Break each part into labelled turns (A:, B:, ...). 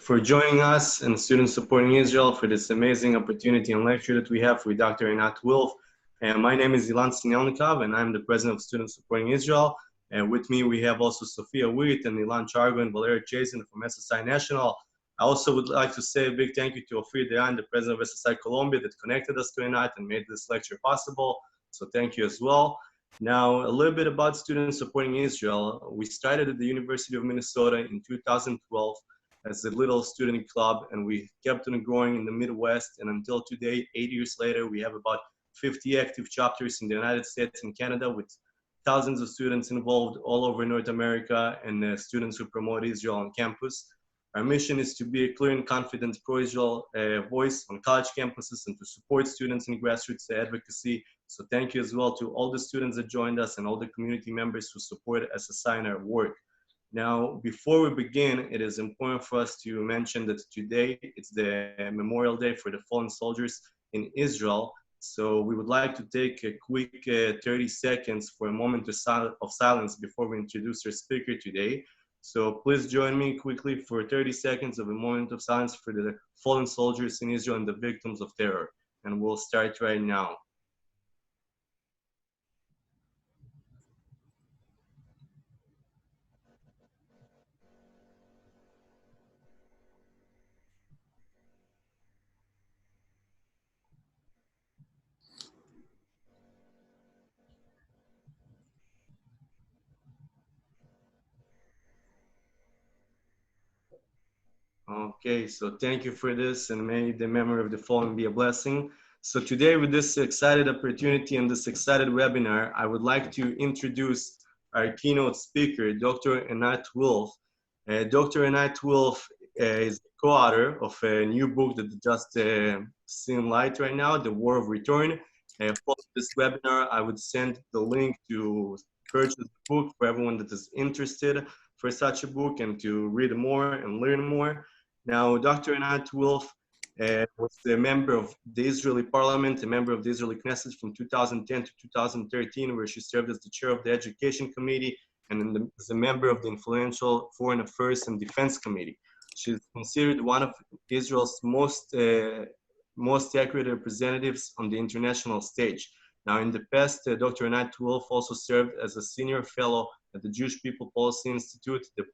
A: for joining us and Students Supporting Israel for this amazing opportunity and lecture that we have with Dr. Einat Wilf. My name is Ilan Sinelnikov, and I'm the president of Students Supporting Israel. And with me, we have also Sophia Witt and Ilan Chargo and Valeria Chazen from SSI National. I also would like to say a big thank you to Ofir Dayan, the president of SSI Colombia, that connected us to Einat and made this lecture possible. So thank you as well. Now, a little bit about Students Supporting Israel. We started at the University of Minnesota in 2012 as a little student club, and we kept on growing in the Midwest. And until today, 8 years later, we have about 50 active chapters in the United States and Canada, with thousands of students involved all over North America and students who promote Israel on campus. Our mission is to be a clear and confident pro-Israel voice on college campuses and to support students in grassroots advocacy. So thank you as well to all the students that joined us and all the community members who support SSI in our work. Now, before we begin, it is important for us to mention that today it's the Memorial Day for the fallen soldiers in Israel. So we would like to take a quick 30 seconds for a moment of silence before we introduce our speaker today. So please join me quickly for 30 seconds of a moment of silence for the fallen soldiers in Israel and the victims of terror. And we'll start right now. Okay, so thank you for this, and may the memory of the fallen be a blessing. So today, with this excited opportunity and this excited webinar, I would like to introduce our keynote speaker, Dr. Annette Wolf. Dr. Annette Wolf is the co-author of a new book that just seen light right now, The War of Return. Following this webinar, I would send the link to purchase the book for everyone that is interested for such a book and to read more and learn more. Now, Dr. Annette Wilf was a member of the Israeli parliament, a member of the Israeli Knesset from 2010 to 2013, where she served as the chair of the education committee and as a member of the influential foreign affairs and defense committee. She's considered one of Israel's most accurate representatives on the international stage. Now, in the past, Dr. Annette Wolf also served as a senior fellow at the Jewish People Policy Institute, the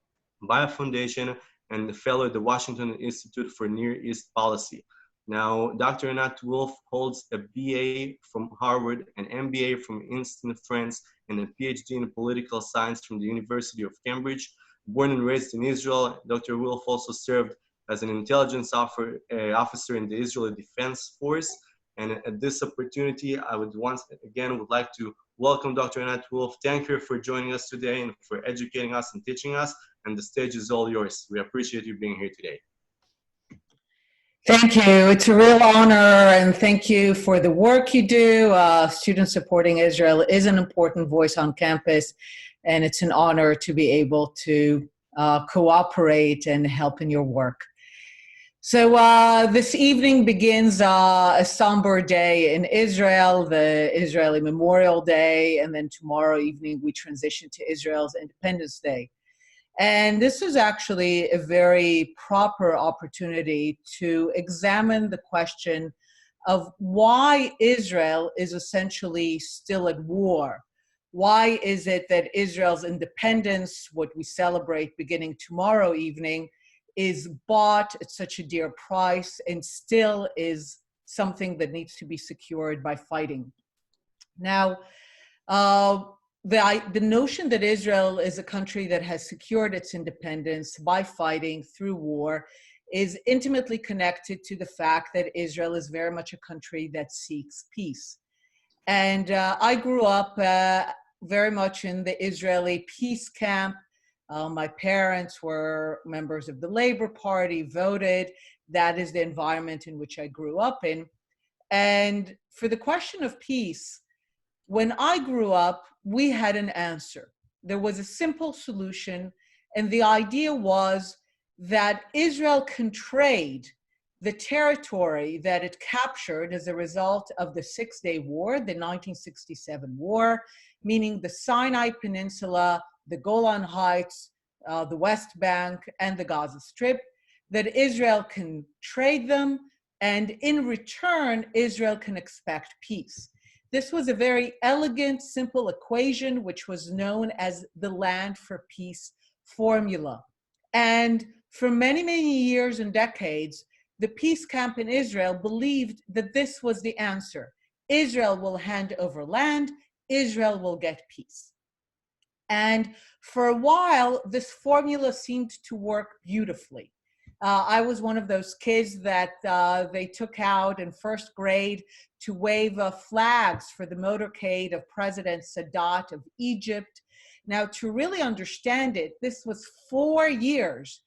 A: Bio Foundation, and the fellow at the Washington Institute for Near East Policy. Now, Dr. Annette Wolf holds a BA from Harvard, an MBA from Instant, France, and a PhD in political science from the University of Cambridge. Born and raised in Israel, Dr. Wolf also served as an intelligence officer in the Israeli Defense Force. And at this opportunity, I would once again would like to welcome Dr. Annette Wolf. Thank you for joining us today and for educating us and teaching us. And the stage is all yours. We appreciate you being here today.
B: Thank you. It's a real honor, and thank you for the work you do. Students Supporting Israel is an important voice on campus, and it's an honor to be able to cooperate and help in your work. So this evening begins a somber day in Israel, the Israeli Memorial Day, and then tomorrow evening we transition to Israel's Independence Day. And this is actually a very proper opportunity to examine the question of why Israel is essentially still at war. Why is it that Israel's independence, what we celebrate beginning tomorrow evening, is bought at such a dear price and still is something that needs to be secured by fighting? Now, the notion that Israel is a country that has secured its independence by fighting through war is intimately connected to the fact that Israel is very much a country that seeks peace. And I grew up very much in the Israeli peace camp. My parents were members of the Labor Party, voted. That is the environment in which I grew up in. And for the question of peace, when I grew up, we had an answer. There was a simple solution, and the idea was that Israel can trade the territory that it captured as a result of the Six-Day War, the 1967 war, meaning the Sinai Peninsula, the Golan Heights, the West Bank, and the Gaza Strip. that Israel can trade them, and in return, Israel can expect peace. This was a very elegant, simple equation, which was known as the land for peace formula. And for many, many years and decades, the peace camp in Israel believed that this was the answer. Israel will hand over land, Israel will get peace. And for a while, this formula seemed to work beautifully. I was one of those kids that they took out in first grade to wave flags for the motorcade of President Sadat of Egypt. Now, to really understand it, this was 4 years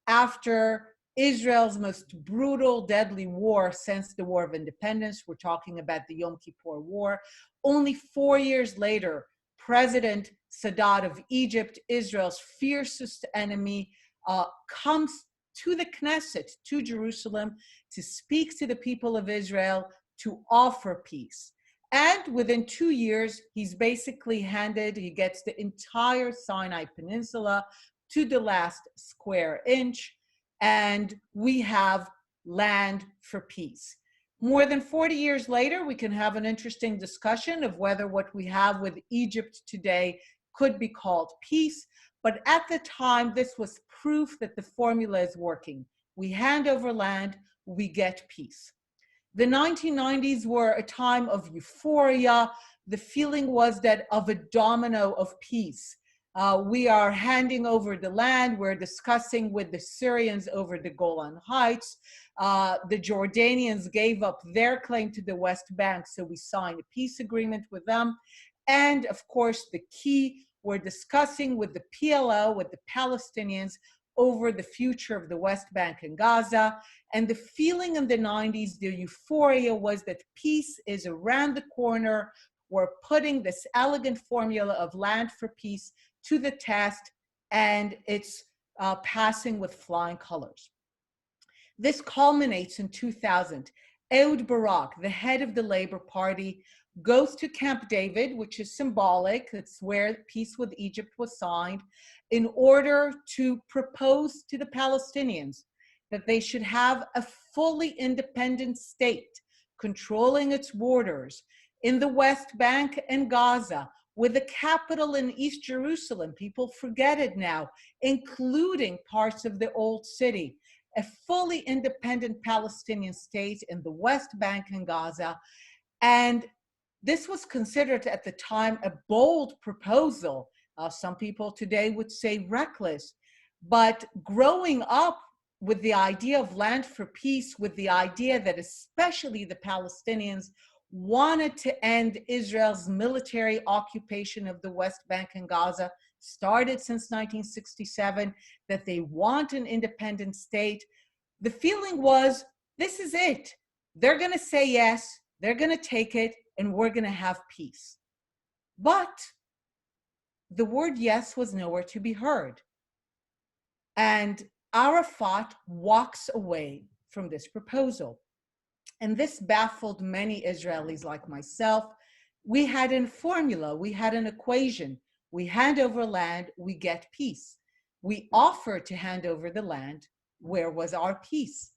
B: after Israel's most brutal, deadly war since the War of Independence. We're talking about the Yom Kippur War. Only 4 years later, President Sadat of Egypt, Israel's fiercest enemy, comes to the Knesset, to Jerusalem, to speak to the people of Israel, to offer peace. And within 2 years, he's basically he gets the entire Sinai Peninsula to the last square inch, and we have land for peace. More than 40 years later, we can have an interesting discussion of whether what we have with Egypt today could be called peace. But at the time, this was proof that the formula is working. We hand over land, we get peace. The 1990s were a time of euphoria. The feeling was that of a domino of peace. We are handing over the land. We're discussing with the Syrians over the Golan Heights. The Jordanians gave up their claim to the West Bank, so we signed a peace agreement with them. And of course, the key, we're discussing with the PLO, with the Palestinians, over the future of the West Bank and Gaza. And the feeling in the 90s, the euphoria was that peace is around the corner. We're putting this elegant formula of land for peace to the test, and it's passing with flying colors. This culminates in 2000. Ehud Barak, the head of the Labor Party, goes to Camp David, which is symbolic. It's where peace with Egypt was signed, in order to propose to the Palestinians that they should have a fully independent state, controlling its borders in the West Bank and Gaza, with a capital in East Jerusalem. People forget it now, including parts of the old city. A fully independent Palestinian state in the West Bank and Gaza. And this was considered at the time a bold proposal. Some people today would say reckless. But growing up with the idea of land for peace, with the idea that especially the Palestinians wanted to end Israel's military occupation of the West Bank and Gaza, started since 1967, that they want an independent state. The feeling was, this is it. They're going to say yes, they're going to take it, and we're going to have peace. But the word yes was nowhere to be heard. And Arafat walks away from this proposal. And this baffled many Israelis like myself. We had a formula, we had an equation. We hand over land, we get peace. We offered to hand over the land. Where was our peace?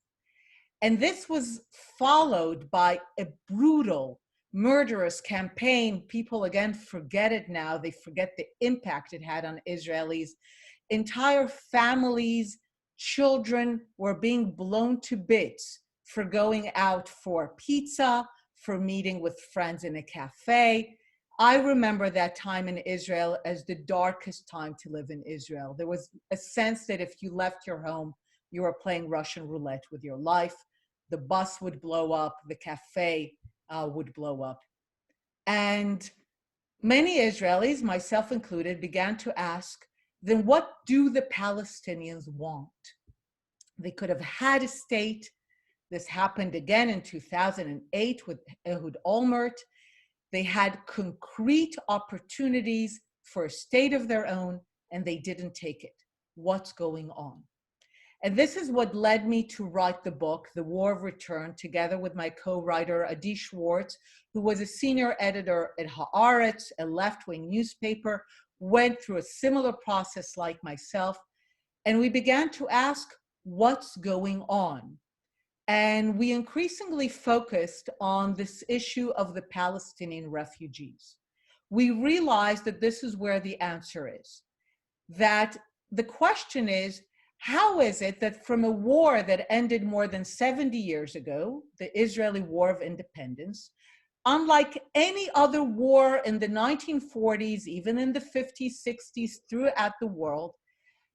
B: And this was followed by a brutal, murderous campaign. People again forget it now. They forget the impact it had on Israelis. Entire families, children were being blown to bits for going out for pizza, for meeting with friends in a cafe. I remember that time in Israel as the darkest time to live in Israel. There was a sense that if you left your home, you were playing Russian roulette with your life. The bus would blow up, the cafe would blow up. And many Israelis, myself included, began to ask, then what do the Palestinians want? They could have had a state. This happened again in 2008 with Ehud Olmert. They had concrete opportunities for a state of their own, and they didn't take it. What's going on? And this is what led me to write the book, The War of Return, together with my co-writer, Adi Schwartz, who was a senior editor at Haaretz, a left-wing newspaper, went through a similar process like myself. And we began to ask, what's going on. And we increasingly focused on this issue of the Palestinian refugees. We realized that this is where the answer is. That the question is, how is it that from a war that ended more than 70 years ago, the Israeli War of Independence, unlike any other war in the 1940s, even in the 50s, 60s, throughout the world,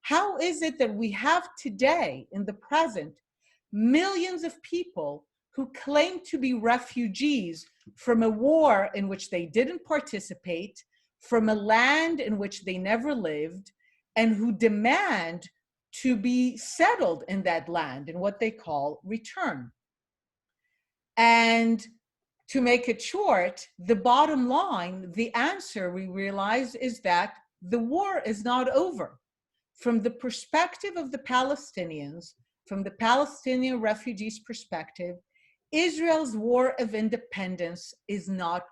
B: how is it that we have today, in the present, millions of people who claim to be refugees from a war in which they didn't participate, from a land in which they never lived, and who demand to be settled in that land in what they call return? And to make it short, the bottom line, the answer we realize is that the war is not over. From the perspective of the Palestinians, from the Palestinian refugees' perspective, Israel's war of independence is not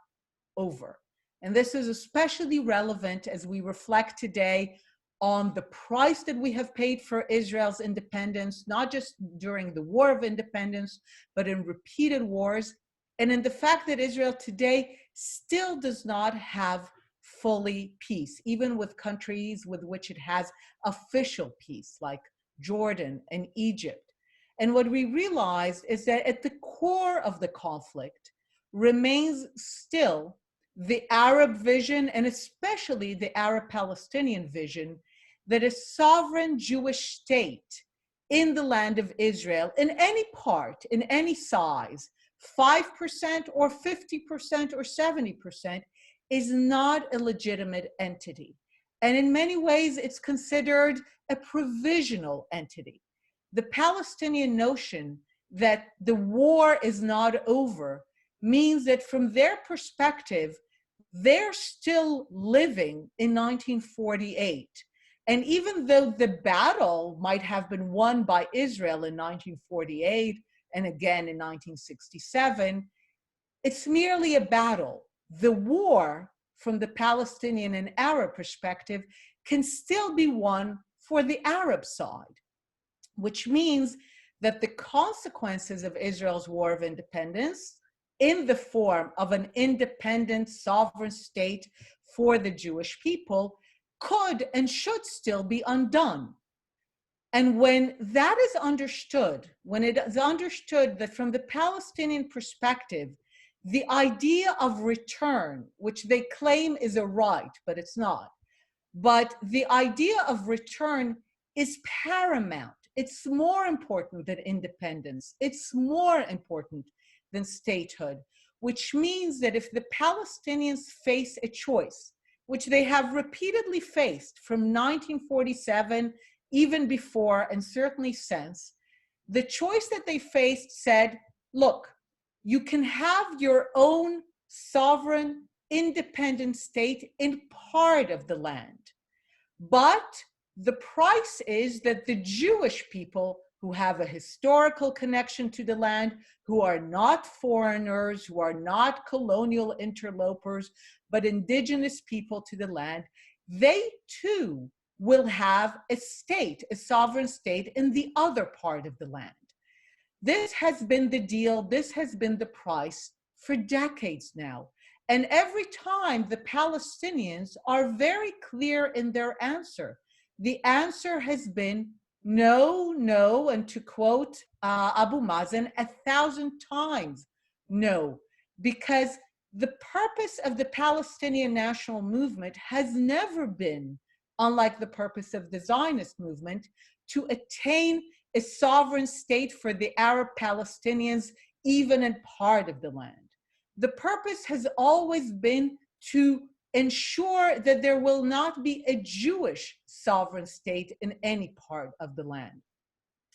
B: over. And this is especially relevant as we reflect today on the price that we have paid for Israel's independence, not just during the War of Independence, but in repeated wars, and in the fact that Israel today still does not have fully peace, even with countries with which it has official peace, like Jordan and Egypt. And what we realized is that at the core of the conflict remains still the Arab vision, and especially the Arab-Palestinian vision, that a sovereign Jewish state in the land of Israel, in any part, in any size, 5% or 50% or 70%, is not a legitimate entity. And in many ways, it's considered a provisional entity. The Palestinian notion that the war is not over means that from their perspective, they're still living in 1948. And even though the battle might have been won by Israel in 1948 and again in 1967, it's merely a battle. The war, from the Palestinian and Arab perspective, can still be won for the Arab side, which means that the consequences of Israel's war of independence in the form of an independent sovereign state for the Jewish people could and should still be undone. And when that is understood, when it is understood that from the Palestinian perspective, the idea of return, which they claim is a right, but it's not, but the idea of return is paramount. It's more important than independence. It's more important than statehood, which means that if the Palestinians face a choice, which they have repeatedly faced from 1947, even before, and certainly since, the choice that they faced said, look, you can have your own sovereign, independent state in part of the land. But the price is that the Jewish people who have a historical connection to the land, who are not foreigners, who are not colonial interlopers, but indigenous people to the land, they too will have a state, a sovereign state in the other part of the land. This has been the deal, this has been the price for decades now. And every time the Palestinians are very clear in their answer. The answer has been no, no, and to quote Abu Mazen, 1,000 times no, because the purpose of the Palestinian national movement has never been, unlike the purpose of the Zionist movement, to attain a sovereign state for the Arab Palestinians, even in part of the land. The purpose has always been to ensure that there will not be a Jewish sovereign state in any part of the land.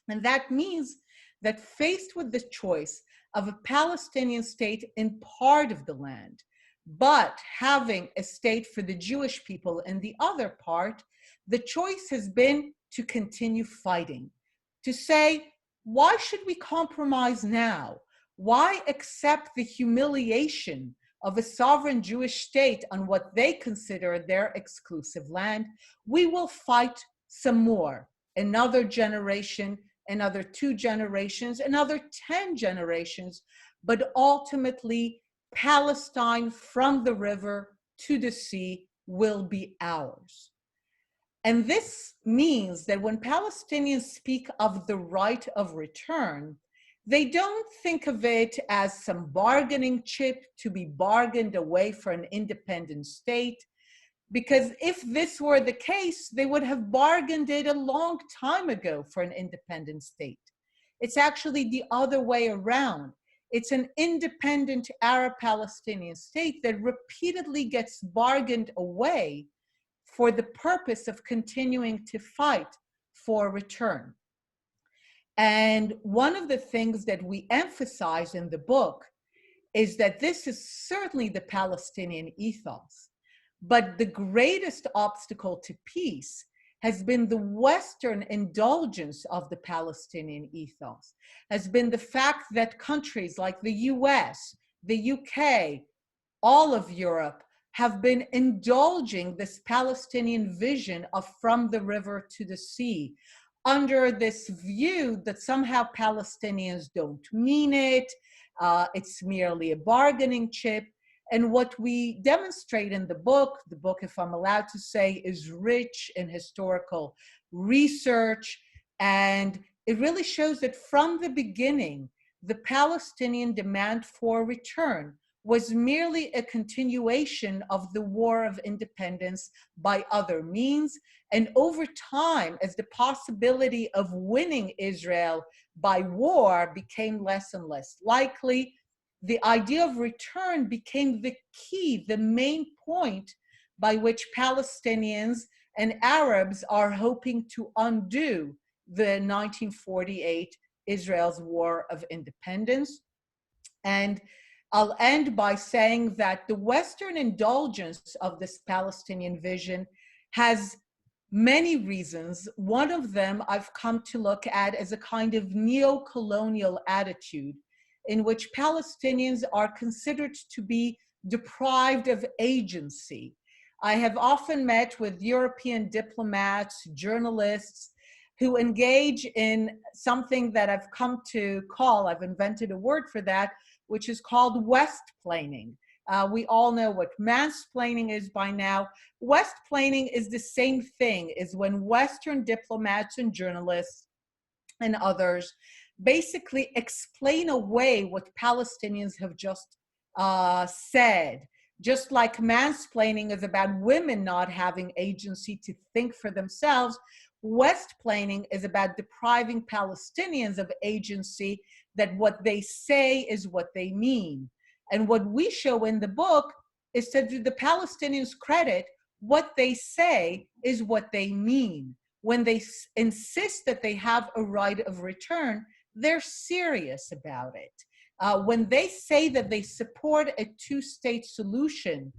B: And that means that faced with the choice of a Palestinian state in part of the land, but having a state for the Jewish people in the other part, the choice has been to continue fighting, to say, why should we compromise now? Why accept the humiliation of a sovereign Jewish state on what they consider their exclusive land? We will fight some more, another generation, another 2 generations, another 10 generations, but ultimately Palestine from the river to the sea will be ours. And this means that when Palestinians speak of the right of return, they don't think of it as some bargaining chip to be bargained away for an independent state, because if this were the case, they would have bargained it a long time ago for an independent state. It's actually the other way around. It's an independent Arab-Palestinian state that repeatedly gets bargained away for the purpose of continuing to fight for return. And one of the things that we emphasize in the book is that this is certainly the Palestinian ethos, but the greatest obstacle to peace has been the Western indulgence of the Palestinian ethos, has been the fact that countries like the US, the UK, all of Europe have been indulging this Palestinian vision of from the river to the sea, under this view that somehow Palestinians don't mean it, it's merely a bargaining chip. And what we demonstrate in the book, if I'm allowed to say, is rich in historical research, and it really shows that from the beginning, the Palestinian demand for return was merely a continuation of the war of independence by other means. And over time, as the possibility of winning Israel by war became less and less likely, the idea of return became the key, the main point by which Palestinians and Arabs are hoping to undo the 1948 Israel's war of independence. And I'll end by saying that the Western indulgence of this Palestinian vision has many reasons. One of them I've come to look at as a kind of neo-colonial attitude in which Palestinians are considered to be deprived of agency. I have often met with European diplomats, journalists, who engage in something that I've come to call, I've invented a word for that, which is called West-plaining. We all know what mansplaining is by now. West-plaining is the same thing as when Western diplomats and journalists and others basically explain away what Palestinians have just said. Just like mansplaining is about women not having agency to think for themselves, West-plaining is about depriving Palestinians of agency, that what they say is what they mean. And what we show in the book is that to the Palestinians' credit, what they say is what they mean. When they insist that they have a right of return, they're serious about it. When they say that they support a two-state solution,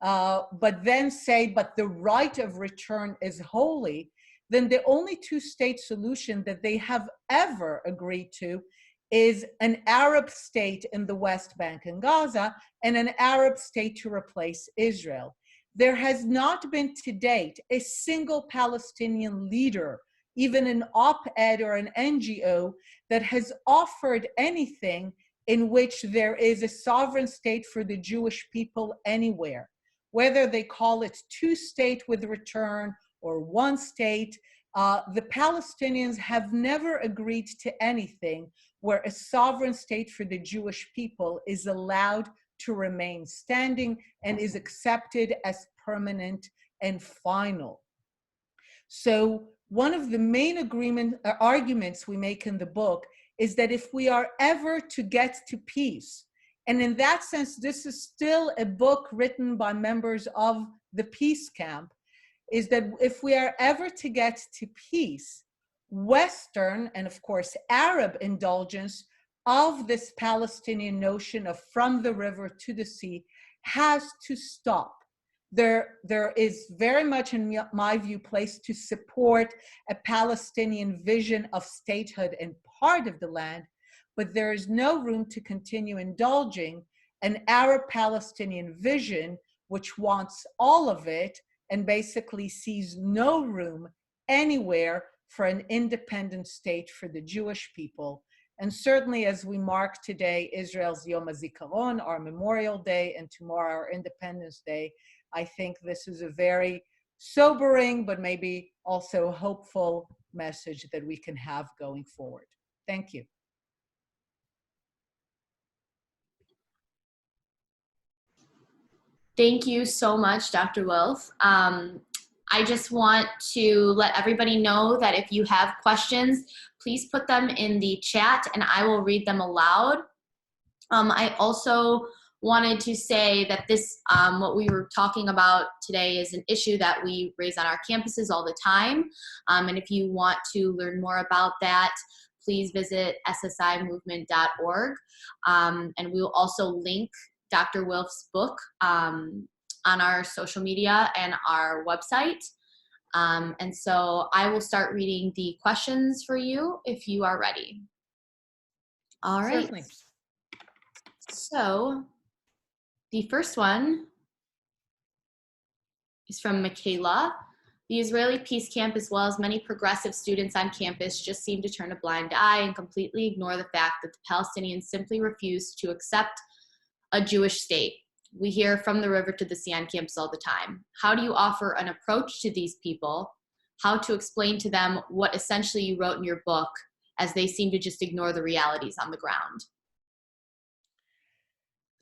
B: but then say, but the right of return is holy, then the only two-state solution that they have ever agreed to is an Arab state in the West Bank and Gaza, and an Arab state to replace Israel. There has not been to date a single Palestinian leader, even an op-ed or an NGO, that has offered anything in which there is a sovereign state for the Jewish people anywhere. Whether they call it two-state with return or one state, the Palestinians have never agreed to anything where a sovereign state for the Jewish people is allowed to remain standing and is accepted as permanent and final. So one of the main arguments we make in the book is that if we are ever to get to peace, and in that sense, this is still a book written by members of the peace camp, is that if we are ever to get to peace, Western and of course Arab indulgence of this Palestinian notion of from the river to the sea has to stop. There is very much, in my view, place to support a Palestinian vision of statehood in part of the land, but there is no room to continue indulging an Arab-Palestinian vision which wants all of it and basically sees no room anywhere for an independent state for the Jewish people. And certainly as we mark today Israel's Yom HaZikaron, our Memorial Day, and tomorrow our Independence Day, I think this is a very sobering but maybe also hopeful message that we can have going forward. Thank you.
C: Thank you so much, Dr. Wilf. I just want to let everybody know that if you have questions, please put them in the chat and I will read them aloud. I also wanted to say that this, what we were talking about today is an issue that we raise on our campuses all the time. And if you want to learn more about that, please visit ssimovement.org. And we will also link Dr. Wilf's book on our social media and our website. And so I will start reading the questions for you if you are ready. All right.
B: Certainly.
C: So the first one is from Michaela. The Israeli peace camp, as well as many progressive students on campus, just seem to turn a blind eye and completely ignore the fact that the Palestinians simply refuse to accept a Jewish state. We hear from the river to the sea on campus all the time. How do you offer an approach to these people? How to explain to them what essentially you wrote in your book, as they seem to just ignore the realities on the ground?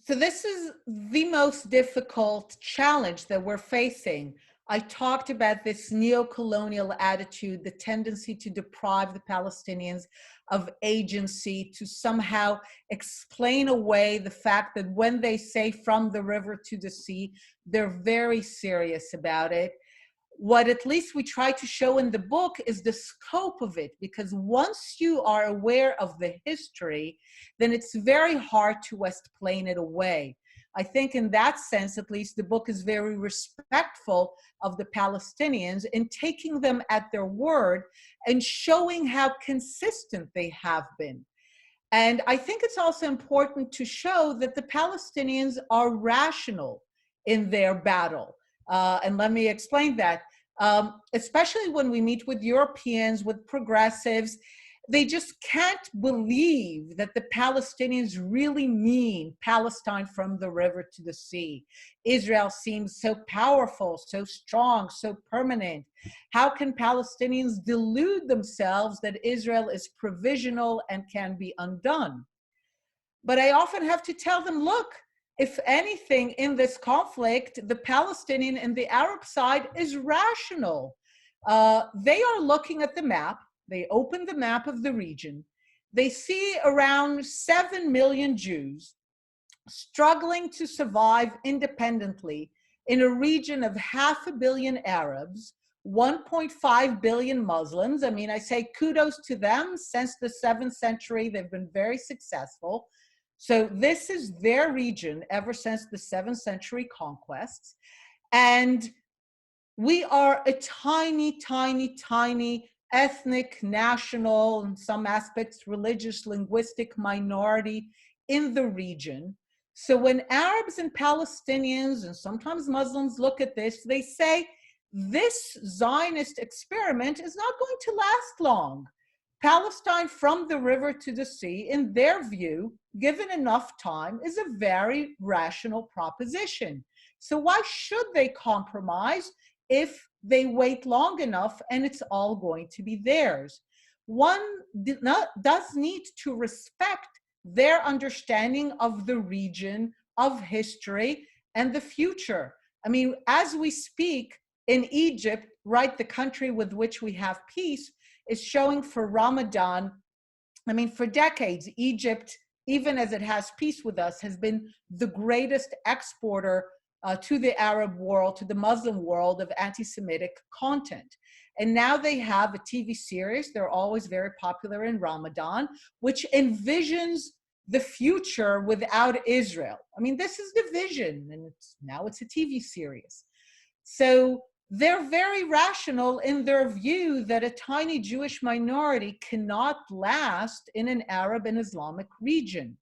B: So this is the most difficult challenge that we're facing. I talked about this neo-colonial attitude, the tendency to deprive the Palestinians of agency, to somehow explain away the fact that when they say from the river to the sea, they're very serious about it. What at least we try to show in the book is the scope of it, because once you are aware of the history, then it's very hard to explain it away. I think in that sense, at least, the book is very respectful of the Palestinians in taking them at their word and showing how consistent they have been. And I think it's also important to show that the Palestinians are rational in their battle. And let me explain that. Especially when we meet with Europeans, with progressives, they just can't believe that the Palestinians really mean Palestine from the river to the sea. Israel seems so powerful, so strong, so permanent. How can Palestinians delude themselves that Israel is provisional and can be undone? But I often have to tell them, look, if anything in this conflict, the Palestinian and the Arab side is rational. They are looking at the map. They open the map of the region. They see around 7 million Jews struggling to survive independently in a region of 500 million Arabs, 1.5 billion Muslims. I mean, I say kudos to them. Since the 7th century, they've been very successful. So this is their region ever since the 7th century conquests. And we are a tiny, tiny, tiny ethnic, national, in some aspects, religious, linguistic minority in the region. So when Arabs and Palestinians and sometimes Muslims look at this, they say, this Zionist experiment is not going to last long. Palestine from the river to the sea, in their view, given enough time, is a very rational proposition. So why should they compromise if they wait long enough and it's all going to be theirs? One does need to respect their understanding of the region, of history, and the future. I mean, as we speak in Egypt, right, the country with which we have peace, is showing for Ramadan. I mean, for decades, Egypt, even as it has peace with us, has been the greatest exporter to the Arab world, to the Muslim world, of anti-Semitic content. And now they have a TV series, they're always very popular in Ramadan, which envisions the future without Israel. I mean, this is the vision, and now it's a TV series. So they're very rational in their view that a tiny Jewish minority cannot last in an Arab and Islamic region.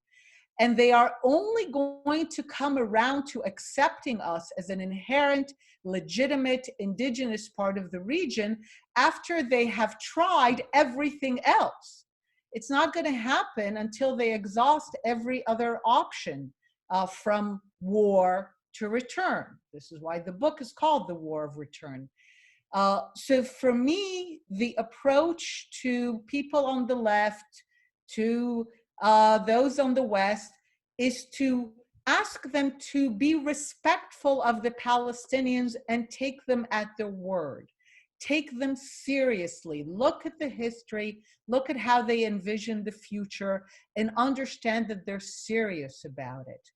B: And they are only going to come around to accepting us as an inherent legitimate indigenous part of the region after they have tried everything else. It's not going to happen until they exhaust every other option, from war to return. This is why the book is called The War of Return. So for me, the approach to people on the left, to those on the West, is to ask them to be respectful of the Palestinians and take them at their word. Take them seriously. Look at the history, look at how they envision the future, and understand that they're serious about it.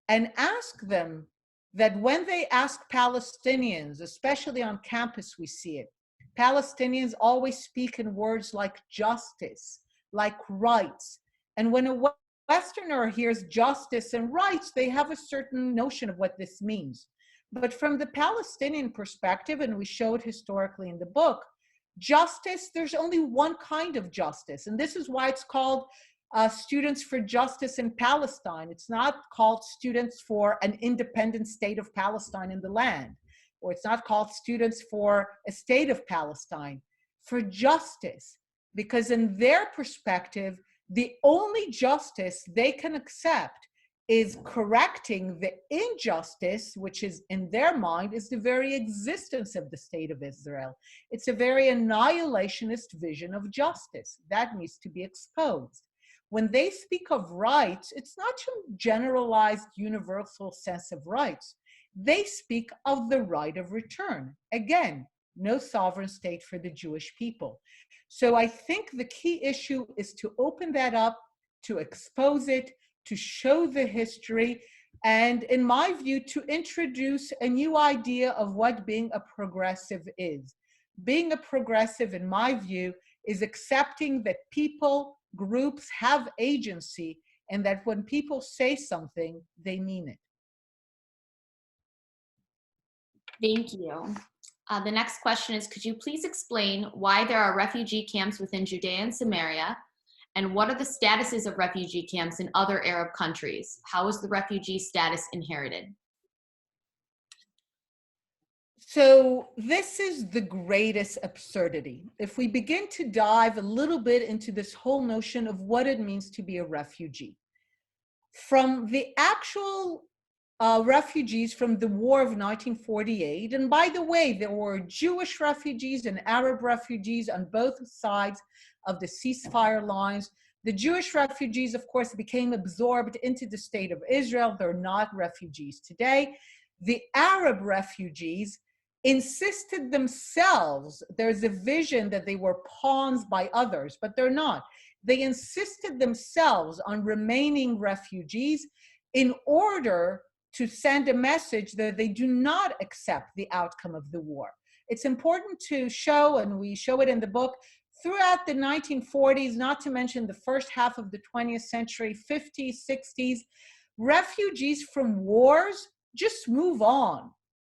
B: And ask them that when they ask Palestinians, especially on campus we see it, Palestinians always speak in words like justice, like rights. And when a Westerner hears justice and rights, they have a certain notion of what this means. But from the Palestinian perspective, and we showed historically in the book, justice, there's only one kind of justice. And this is why it's called Students for Justice in Palestine. It's not called Students for an Independent State of Palestine in the land, or it's not called Students for a State of Palestine, for justice, because in their perspective, the only justice they can accept is correcting the injustice, which is in their mind is the very existence of the state of Israel. It's a very annihilationist vision of justice that needs to be exposed. When they speak of rights, it's not some generalized universal sense of rights. They speak of the right of return. Again, no sovereign state for the Jewish people. So I think the key issue is to open that up, to expose it, to show the history, and in my view, to introduce a new idea of what being a progressive is. Being a progressive, in my view, is accepting that people, groups have agency, and that when people say something, they mean it.
C: Thank you. The next question is, could you please explain why there are refugee camps within Judea and Samaria? And what are the statuses of refugee camps in other Arab countries? How is the refugee status inherited?
B: So this is the greatest absurdity. If we begin to dive a little bit into this whole notion of what it means to be a refugee, from the actual refugees from the war of 1948, and by the way, there were Jewish refugees and Arab refugees on both sides of the ceasefire lines. The Jewish refugees, of course, became absorbed into the state of Israel. They're not refugees today. The Arab refugees insisted themselves, there's a vision that they were pawns by others, but they're not. They insisted themselves on remaining refugees in order to send a message that they do not accept the outcome of the war. It's important to show, and we show it in the book, throughout the 1940s, not to mention the first half of the 20th century, 50s, 60s, refugees from wars just move on.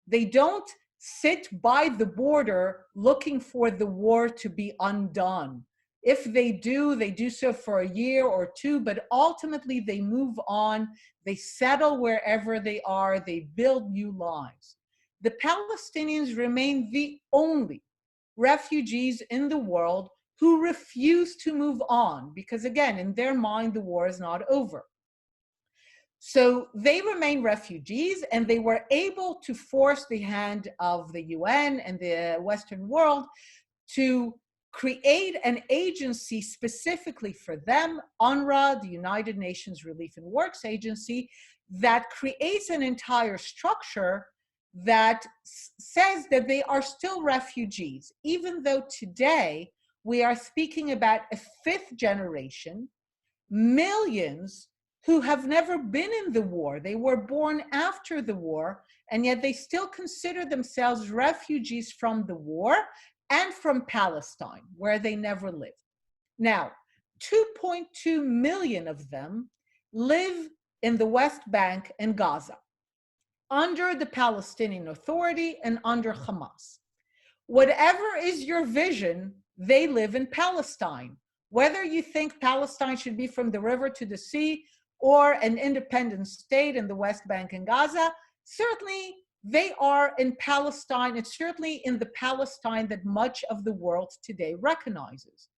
B: They don't sit by the border looking for the war to be undone. If they do so for a year or two, but ultimately they move on, they settle wherever they are, they build new lives. The Palestinians remain the only refugees in the world who refuse to move on, because again, in their mind, the war is not over. So they remain refugees, and they were able to force the hand of the UN and the Western world to create an agency specifically for them, UNRWA, the United Nations Relief and Works Agency, that creates an entire structure that says that they are still refugees, even though today we are speaking about a fifth generation, millions who have never been in the war. They were born after the war, and yet they still consider themselves refugees from the war and from Palestine, where they never lived. Now, 2.2 million of them live in the West Bank and Gaza, under the Palestinian Authority and under Hamas. Whatever is your vision, they live in Palestine. Whether you think Palestine should be from the river to the sea or an independent state in the West Bank and Gaza, certainly they are in Palestine, and certainly in the Palestine that much of the world today recognizes.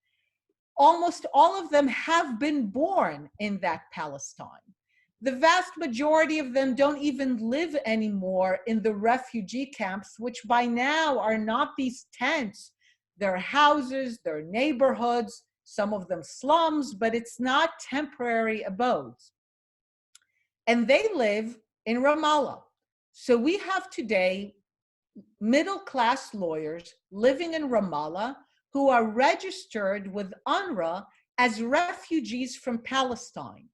B: Almost all of them have been born in that Palestine. The vast majority of them don't even live anymore in the refugee camps, which by now are not these tents. They're houses, they're neighborhoods, some of them slums, but it's not temporary abodes. And they live in Ramallah. So we have today middle-class lawyers living in Ramallah who are registered with UNRWA as refugees from Palestine.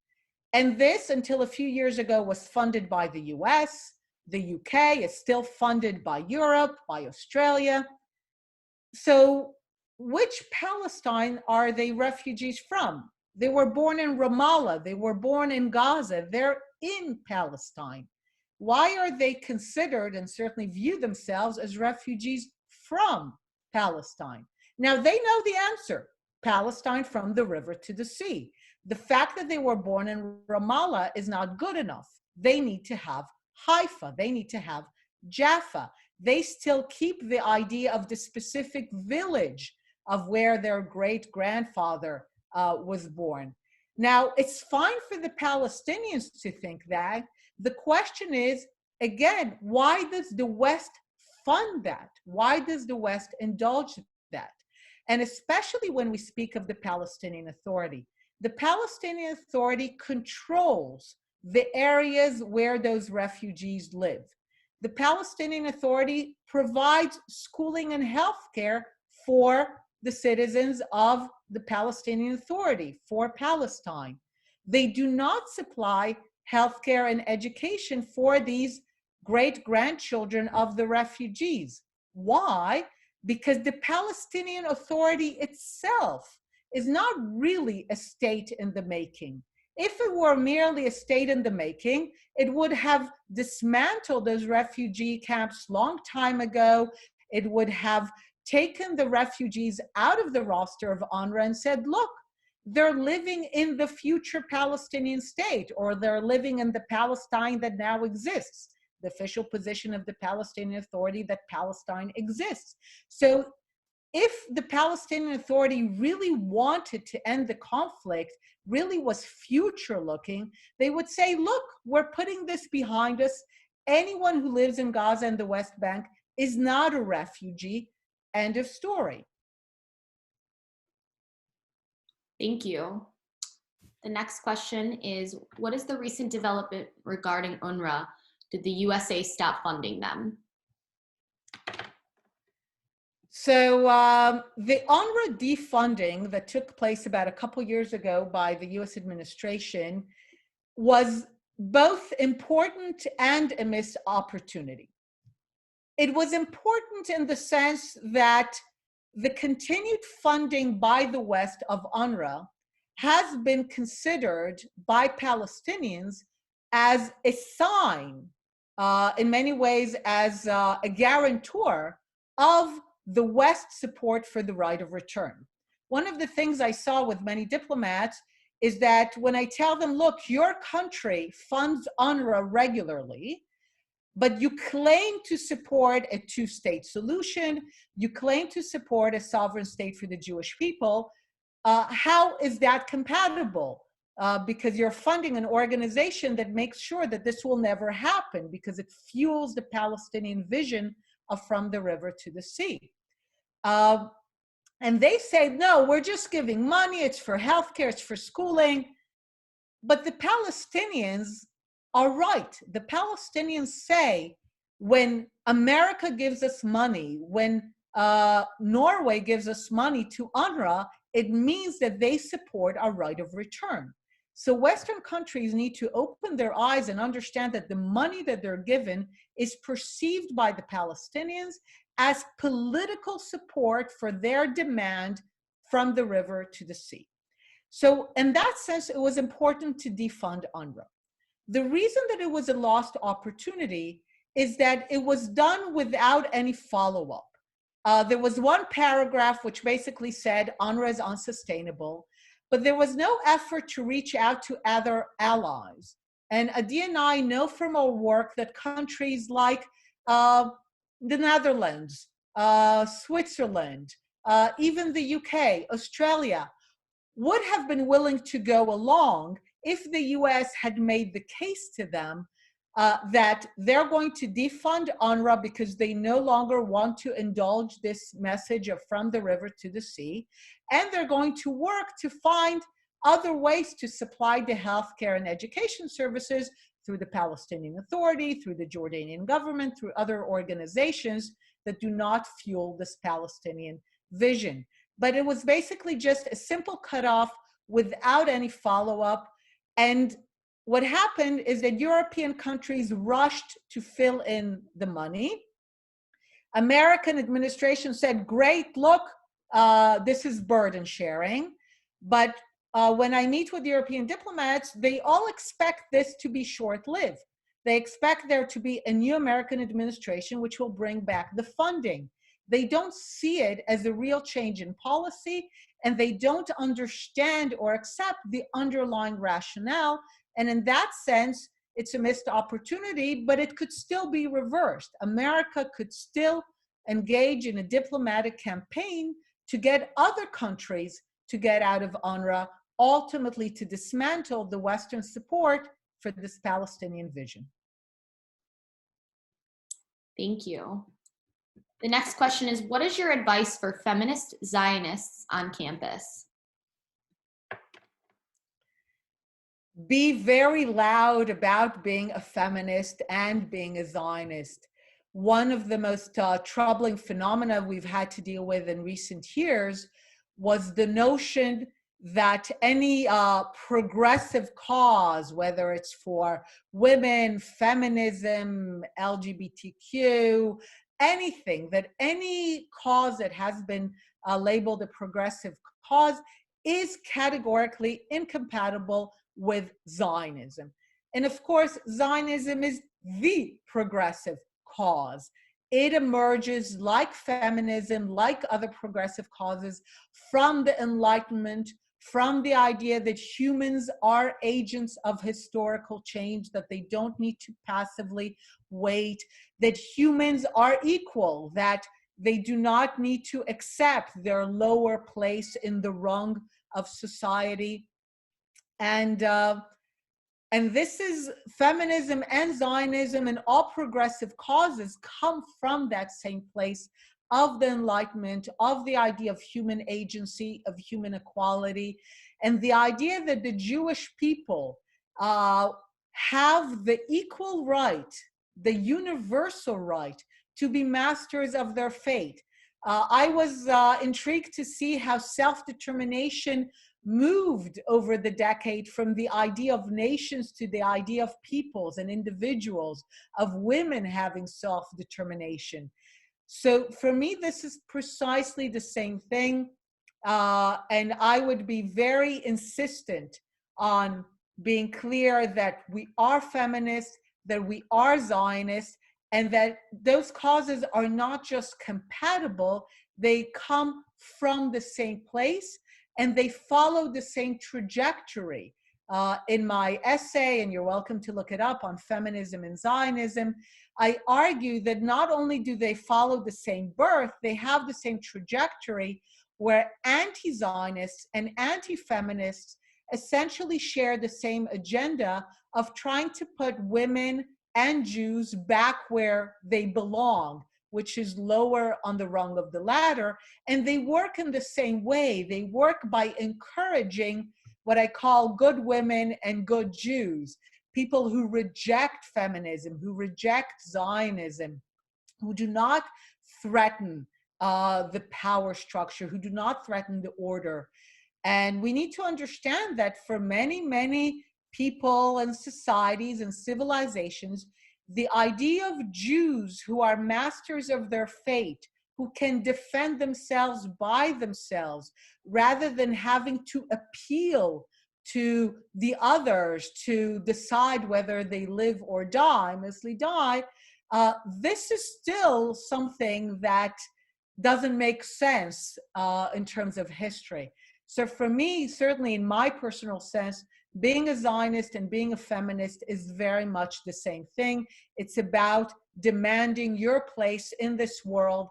B: And this, until a few years ago, was funded by the US. The UK is still funded by Europe, by Australia. So which Palestine are they refugees from? They were born in Ramallah. They were born in Gaza. They're in Palestine. Why are they considered and certainly view themselves as refugees from Palestine? Now, they know the answer: Palestine from the river to the sea. The fact that they were born in Ramallah is not good enough. They need to have Haifa. They need to have Jaffa. They still keep the idea of the specific village of where their great-grandfather was born. Now, it's fine for the Palestinians to think that. The question is, again, why does the West fund that? Why does the West indulge that? And especially when we speak of the Palestinian Authority. The Palestinian Authority controls the areas where those refugees live. The Palestinian Authority provides schooling and healthcare for the citizens of the Palestinian Authority, for Palestine. They do not supply healthcare and education for these great-grandchildren of the refugees. Why? Because the Palestinian Authority itself is not really a state in the making. If it were merely a state in the making, it would have dismantled those refugee camps long time ago. It would have taken the refugees out of the roster of UNRWA and said, look, they're living in the future Palestinian state, or they're living in the Palestine that now exists, the official position of the Palestinian Authority that Palestine exists. So if the Palestinian Authority really wanted to end the conflict, really was future looking, they would say, look, we're putting this behind us. Anyone who lives in Gaza and the West Bank is not a refugee. End of story.
C: Thank you. The next question is, what is the recent development regarding UNRWA? Did the USA stop funding them?
B: So the UNRWA defunding that took place about a couple years ago by the US administration was both important and a missed opportunity. It was important in the sense that the continued funding by the West of UNRWA has been considered by Palestinians as a sign, in many ways as a guarantor of the West's support for the right of return. One of the things I saw with many diplomats is that when I tell them, look, your country funds UNRWA regularly, but you claim to support a two-state solution, you claim to support a sovereign state for the Jewish people, how is that compatible? Because you're funding an organization that makes sure that this will never happen because it fuels the Palestinian vision of from the river to the sea. And they say, no, we're just giving money, it's for healthcare, it's for schooling. But the Palestinians are right. The Palestinians say, when America gives us money, when Norway gives us money to UNRWA, it means that they support our right of return. So Western countries need to open their eyes and understand that the money that they're given is perceived by the Palestinians as political support for their demand from the river to the sea. So in that sense, it was important to defund UNRWA. The reason that it was a lost opportunity is that it was done without any follow-up. There was one paragraph which basically said UNRWA is unsustainable, but there was no effort to reach out to other allies. And Adi and I know from our work that countries like the Netherlands, Switzerland, even the UK, Australia, would have been willing to go along if the US had made the case to them that they're going to defund UNRWA because they no longer want to indulge this message of from the river to the sea, and they're going to work to find other ways to supply the healthcare and education services through the Palestinian Authority, through the Jordanian government, through other organizations that do not fuel this Palestinian vision. But it was basically just a simple cutoff without any follow-up. And what happened is that European countries rushed to fill in the money. American administration said, great, look, this is burden sharing. But when I meet with European diplomats, they all expect this to be short-lived. They expect there to be a new American administration which will bring back the funding. They don't see it as a real change in policy, and they don't understand or accept the underlying rationale. And in that sense, it's a missed opportunity, but it could still be reversed. America could still engage in a diplomatic campaign to get other countries to get out of UNRWA, ultimately to dismantle the Western support for this Palestinian vision.
C: Thank you. The next question is, what is your advice for feminist Zionists on campus?
B: Be very loud about being a feminist and being a Zionist. One of the most troubling phenomena we've had to deal with in recent years was the notion that any progressive cause, whether it's for women, feminism, LGBTQ, anything, that any cause that has been labeled a progressive cause is categorically incompatible with Zionism. And of course, Zionism is the progressive cause. It emerges, like feminism, like other progressive causes, from the Enlightenment, from the idea that humans are agents of historical change, that they don't need to passively wait, that humans are equal, that they do not need to accept their lower place in the rung of society. And this is feminism and Zionism, and all progressive causes come from that same place of the Enlightenment, of the idea of human agency, of human equality, and the idea that the Jewish people have the equal right, the universal right, to be masters of their fate. I was intrigued to see how self-determination moved over the decade from the idea of nations to the idea of peoples and individuals, of women having self-determination. So for me, this is precisely the same thing. And I would be very insistent on being clear that we are feminists, that we are Zionists, and that those causes are not just compatible, they come from the same place, and they follow the same trajectory. In my essay, and you're welcome to look it up, on feminism and Zionism, I argue that not only do they follow the same birth, they have the same trajectory, where anti-Zionists and anti-feminists essentially share the same agenda of trying to put women and Jews back where they belong, which is lower on the rung of the ladder. And they work in the same way. They work by encouraging what I call good women and good Jews, people who reject feminism, who reject Zionism, who do not threaten the power structure, who do not threaten the order. And we need to understand that for many, many people and societies and civilizations, the idea of Jews who are masters of their fate, who can defend themselves by themselves, rather than having to appeal to the others to decide whether they live or die, mostly die, this is still something that doesn't make sense in terms of history. So for me, certainly in my personal sense, being a Zionist and being a feminist is very much the same thing. It's about demanding your place in this world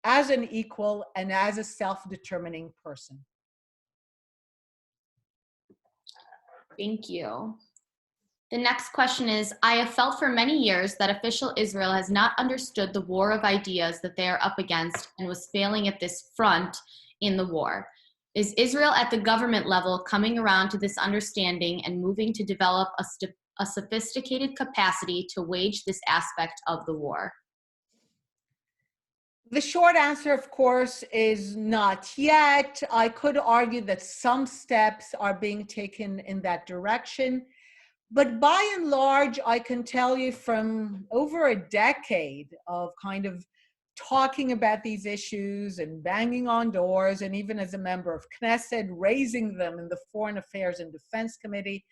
B: as an equal and as a self-determining person.
C: Thank you. The next question is, I have felt for many years that official Israel has not understood the war of ideas that they are up against and was failing at this front in the war. Is Israel at the government level coming around to this understanding and moving to develop a sophisticated capacity to wage this aspect of the war?
B: The short answer, of course, is not yet. I could argue that some steps are being taken in that direction. But by and large, I can tell you from over a decade of kind of talking about these issues and banging on doors, and even as a member of Knesset, raising them in the Foreign Affairs and Defense Committee,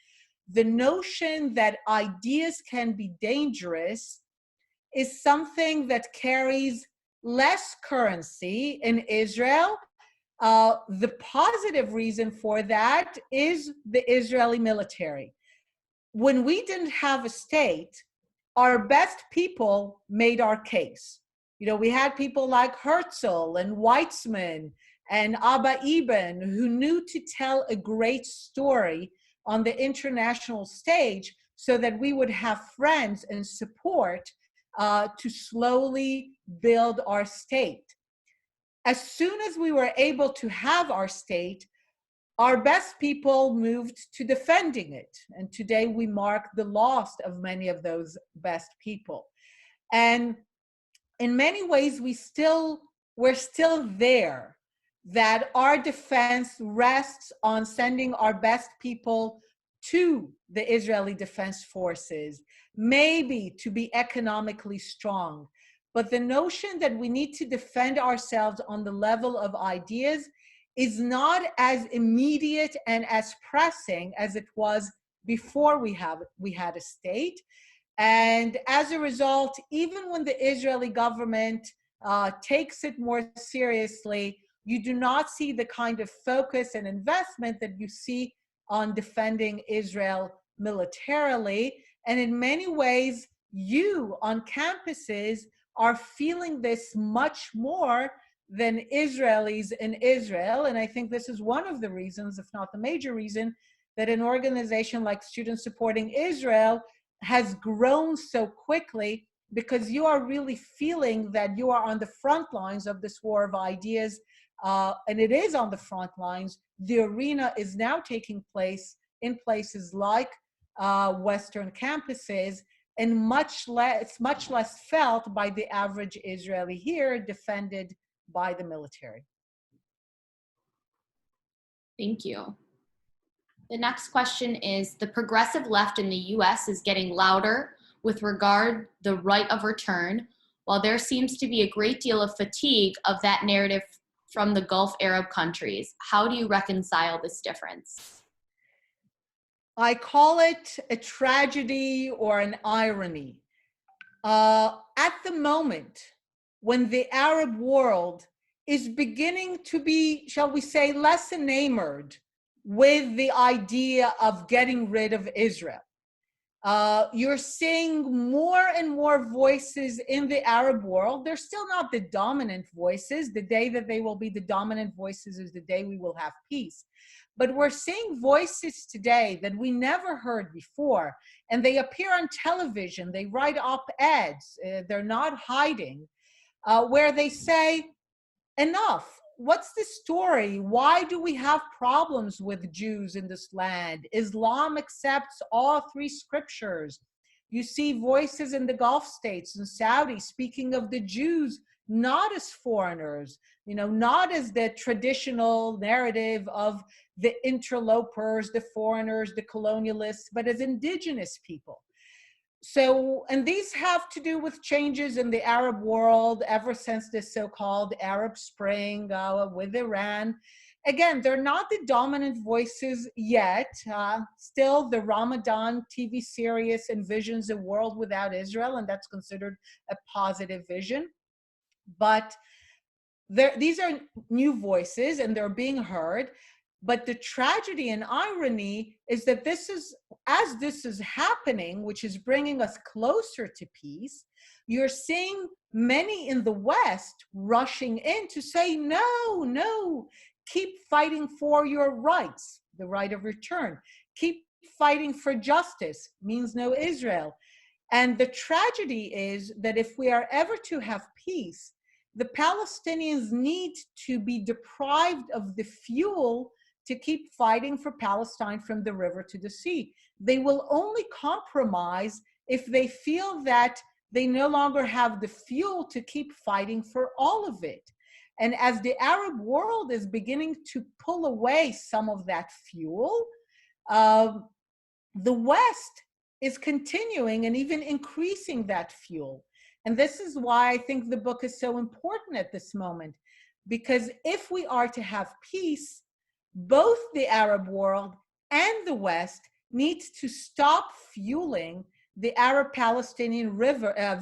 B: the notion that ideas can be dangerous is something that carries less currency in Israel. The positive reason for that is the Israeli military. When we didn't have a state, our best people made our case. You know, we had people like Herzl and Weizmann and Abba Eban who knew to tell a great story on the international stage so that we would have friends and support to slowly build our state. As soon as we were able to have our state, our best people moved to defending it. And today we mark the loss of many of those best people. And in many ways, we're still there, that our defense rests on sending our best people to the Israeli Defense Forces, maybe to be economically strong. But the notion that we need to defend ourselves on the level of ideas is not as immediate and as pressing as it was before we had a state. And as a result, even when the Israeli government takes it more seriously, you do not see the kind of focus and investment that you see on defending Israel militarily. And in many ways, you on campuses are feeling this much more than Israelis in Israel. And I think this is one of the reasons, if not the major reason, that an organization like Students Supporting Israel has grown so quickly, because you are really feeling that you are on the front lines of this war of ideas, and it is on the front lines. The arena is now taking place in places like Western campuses, and it's much less felt by the average Israeli here, defended by the military.
C: Thank you. The next question is, the progressive left in the US is getting louder with regard the right of return, while there seems to be a great deal of fatigue of that narrative from the Gulf Arab countries. How do you reconcile this difference?
B: I call it a tragedy or an irony. At the moment, when the Arab world is beginning to be, shall we say, less enamored with the idea of getting rid of Israel, you're seeing more and more voices in the Arab world. They're still not the dominant voices. The day that they will be the dominant voices is the day we will have peace. But we're seeing voices today that we never heard before, and they appear on television. They write op-eds. They're not hiding, where they say, enough. What's the story? Why do we have problems with Jews in this land? Islam accepts all three scriptures. You see voices in the Gulf states and Saudi speaking of the Jews not as foreigners, not as the traditional narrative of the interlopers, the foreigners, the colonialists, but as indigenous people. So, and these have to do with changes in the Arab world ever since the so-called Arab Spring with Iran. Again, they're not the dominant voices yet. Still, the Ramadan TV series envisions a world without Israel, and that's considered a positive vision. But these are new voices, and they're being heard. But the tragedy and irony is that as this is happening, which is bringing us closer to peace, you're seeing many in the West rushing in to say, no, no, keep fighting for your rights, the right of return. Keep fighting for justice, means no Israel. And the tragedy is that if we are ever to have peace, the Palestinians need to be deprived of the fuel to keep fighting for Palestine from the river to the sea. They will only compromise if they feel that they no longer have the fuel to keep fighting for all of it. And as the Arab world is beginning to pull away some of that fuel, the West is continuing and even increasing that fuel. And this is why I think the book is so important at this moment, because if we are to have peace, both the Arab world and the West needs to stop fueling the Arab-Palestinian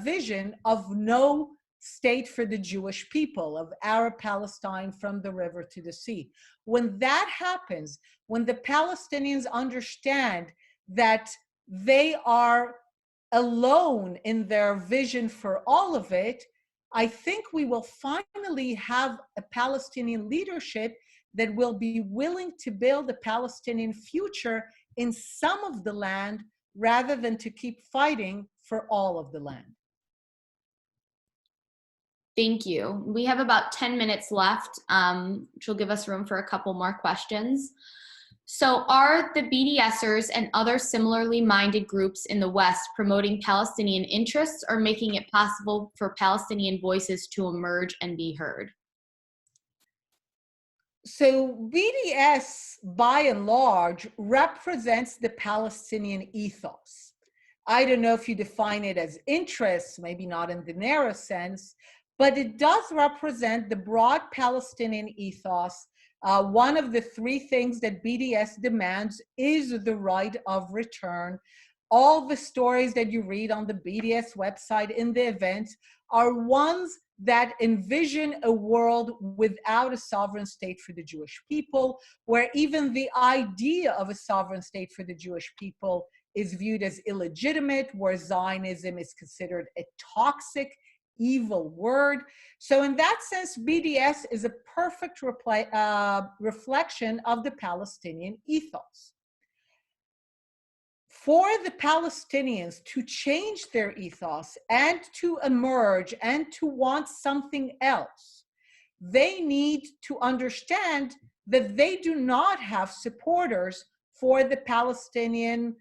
B: vision of no state for the Jewish people, of Arab Palestine from the river to the sea. When that happens, when the Palestinians understand that they are alone in their vision for all of it, I think we will finally have a Palestinian leadership that will be willing to build a Palestinian future in some of the land rather than to keep fighting for all of the land.
C: Thank you. We have about 10 minutes left, which will give us room for a couple more questions. So are the BDSers and other similarly minded groups in the West promoting Palestinian interests or making it possible for Palestinian voices to emerge and be heard?
B: So BDS, by and large, represents the Palestinian ethos. I don't know if you define it as interests, maybe not in the narrow sense, but it does represent the broad Palestinian ethos. One of the three things that BDS demands is the right of return. All the stories that you read on the BDS website in the events are ones that envision a world without a sovereign state for the Jewish people, where even the idea of a sovereign state for the Jewish people is viewed as illegitimate, where Zionism is considered a toxic, evil word. So in that sense, BDS is a perfect reflection of the Palestinian ethos. For the Palestinians to change their ethos and to emerge and to want something else, they need to understand that they do not have supporters for the Palestinian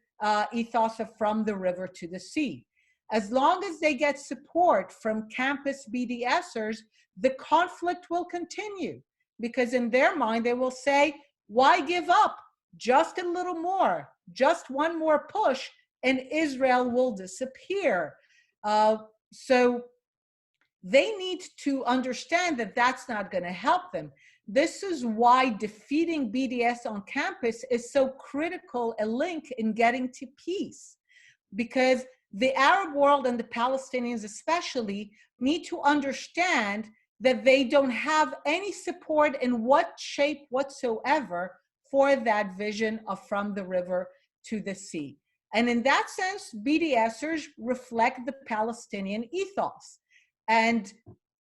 B: ethos of from the river to the sea. As long as they get support from campus BDSers, the conflict will continue, because in their mind they will say, why give up? Just a little more, just one more push, and Israel will disappear. So they need to understand that that's not going to help them. This is why defeating BDS on campus is so critical a link in getting to peace, because the Arab world and the Palestinians especially need to understand that they don't have any support in what shape whatsoever for that vision of from the river to the sea. And in that sense, BDSers reflect the Palestinian ethos. And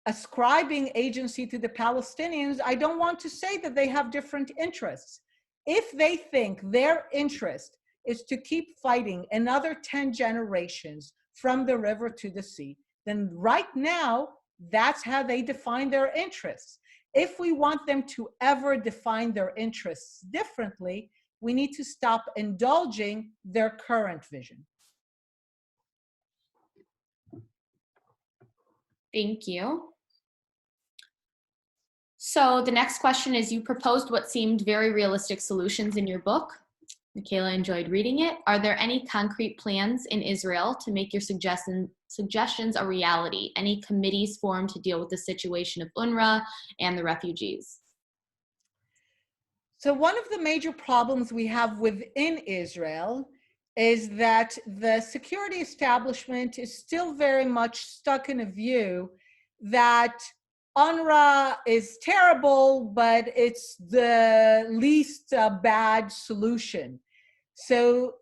B: ascribing agency to the Palestinians, I don't want to say that they have different interests. If they think their interest is to keep fighting another 10 generations from the river to the sea, then right now, that's how they define their interests. If we want them to ever define their interests differently, we need to stop indulging their current vision.
C: Thank you. So the next question is, you proposed what seemed very realistic solutions in your book. Michaela enjoyed reading it. Are there any concrete plans in Israel to make your suggestions a reality? Any committees formed to deal with the situation of UNRWA and the refugees?
B: So one of the major problems we have within Israel is that the security establishment is still very much stuck in a view that UNRWA is terrible, but it's the least bad solution. So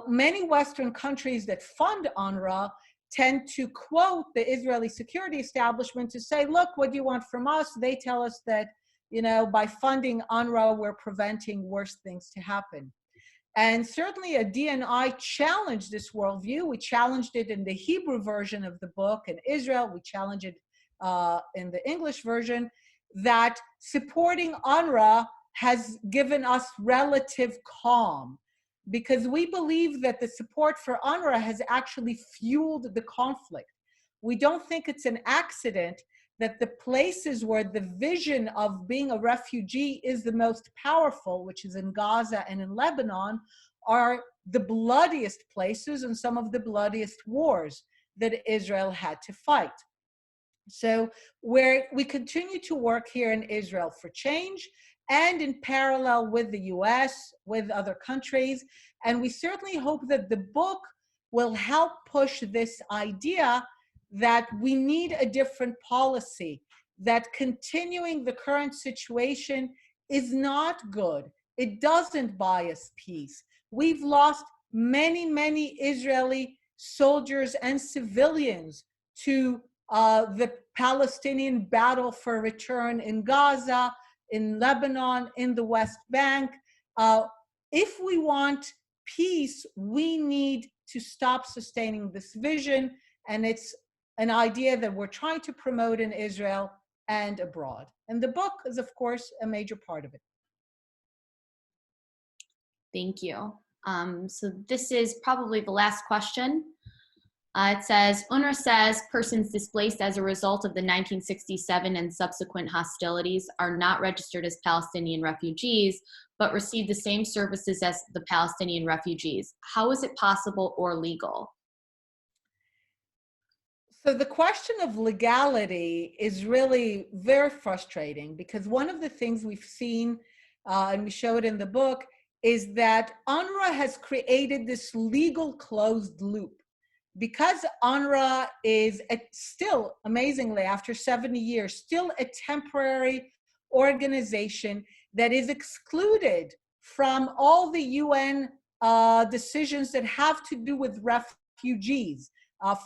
B: many Western countries that fund UNRWA tend to quote the Israeli security establishment to say, look, what do you want from us? They tell us that, you know, by funding UNRWA, we're preventing worse things to happen. And certainly a D&I challenged this worldview. We challenged it in the Hebrew version of the book in Israel. We challenged it in the English version, that supporting UNRWA has given us relative calm, because we believe that the support for UNRWA has actually fueled the conflict. We don't think it's an accident that the places where the vision of being a refugee is the most powerful, which is in Gaza and in Lebanon, are the bloodiest places and some of the bloodiest wars that Israel had to fight. So we continue to work here in Israel for change, and in parallel with the US, with other countries. And we certainly hope that the book will help push this idea that we need a different policy, that continuing the current situation is not good. It doesn't buy us peace. We've lost many, many Israeli soldiers and civilians to the Palestinian battle for return in Gaza, in Lebanon, in the West Bank. If we want peace, we need to stop sustaining this vision, and it's an idea that we're trying to promote in Israel and abroad. And the book is, of course, a major part of it.
C: Thank you. So this is probably the last question. It says, UNRWA says persons displaced as a result of the 1967 and subsequent hostilities are not registered as Palestinian refugees, but receive the same services as the Palestinian refugees. How is it possible or legal?
B: So the question of legality is really very frustrating, because one of the things we've seen, and we show it in the book, is that UNRWA has created this legal closed loop. Because UNRWA is still, amazingly, after 70 years, still a temporary organization that is excluded from all the UN decisions that have to do with refugees,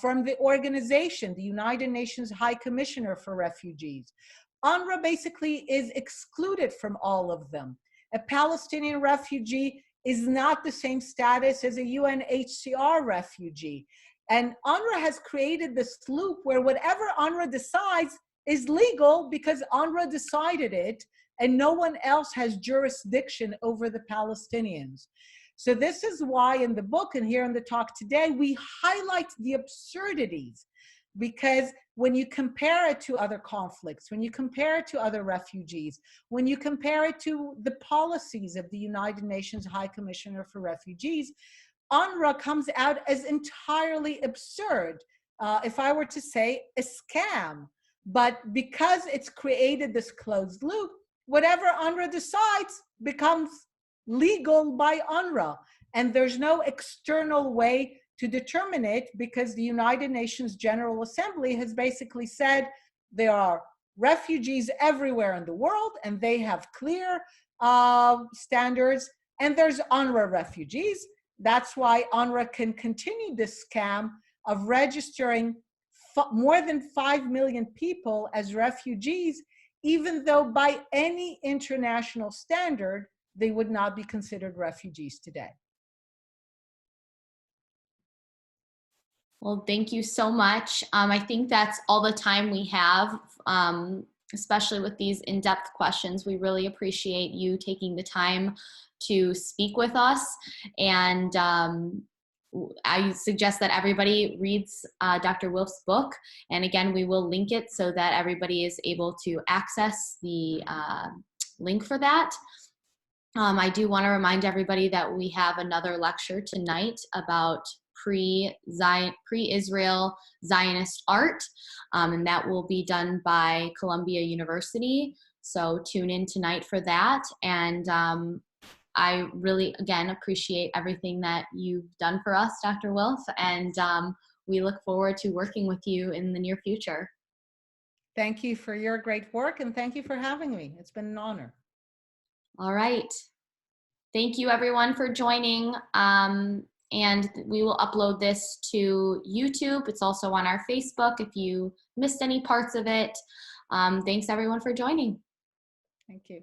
B: from the organization, the United Nations High Commissioner for Refugees. UNRWA basically is excluded from all of them. A Palestinian refugee is not the same status as a UNHCR refugee. And UNRWA has created this loop where whatever UNRWA decides is legal because UNRWA decided it, and no one else has jurisdiction over the Palestinians. So this is why in the book and here in the talk today, we highlight the absurdities, because when you compare it to other conflicts, when you compare it to other refugees, when you compare it to the policies of the United Nations High Commissioner for Refugees, UNRWA comes out as entirely absurd. If I were to say a scam, but because it's created this closed loop, whatever UNRWA decides becomes legal by UNRWA. And there's no external way to determine it, because the United Nations General Assembly has basically said there are refugees everywhere in the world and they have clear standards, and there's UNRWA refugees. That's why UNRWA can continue this scam of registering more than 5 million people as refugees, even though by any international standard, they would not be considered refugees today.
C: Well, thank you so much. I think that's all the time we have, especially with these in-depth questions. We really appreciate you taking the time to speak with us. And I suggest that everybody reads Dr. Wilf's book. And again, we will link it so that everybody is able to access the link for that. I do want to remind everybody that we have another lecture tonight about pre-Israel Zionist art, and that will be done by Columbia University. So tune in tonight for that. And I really, again, appreciate everything that you've done for us, Dr. Wilf, and we look forward to working with you in the near future.
B: Thank you for your great work, and thank you for having me. It's been an honor.
C: All right. Thank you everyone for joining. And we will upload this to YouTube. It's also on our Facebook if you missed any parts of it. Thanks everyone for joining.
B: Thank you.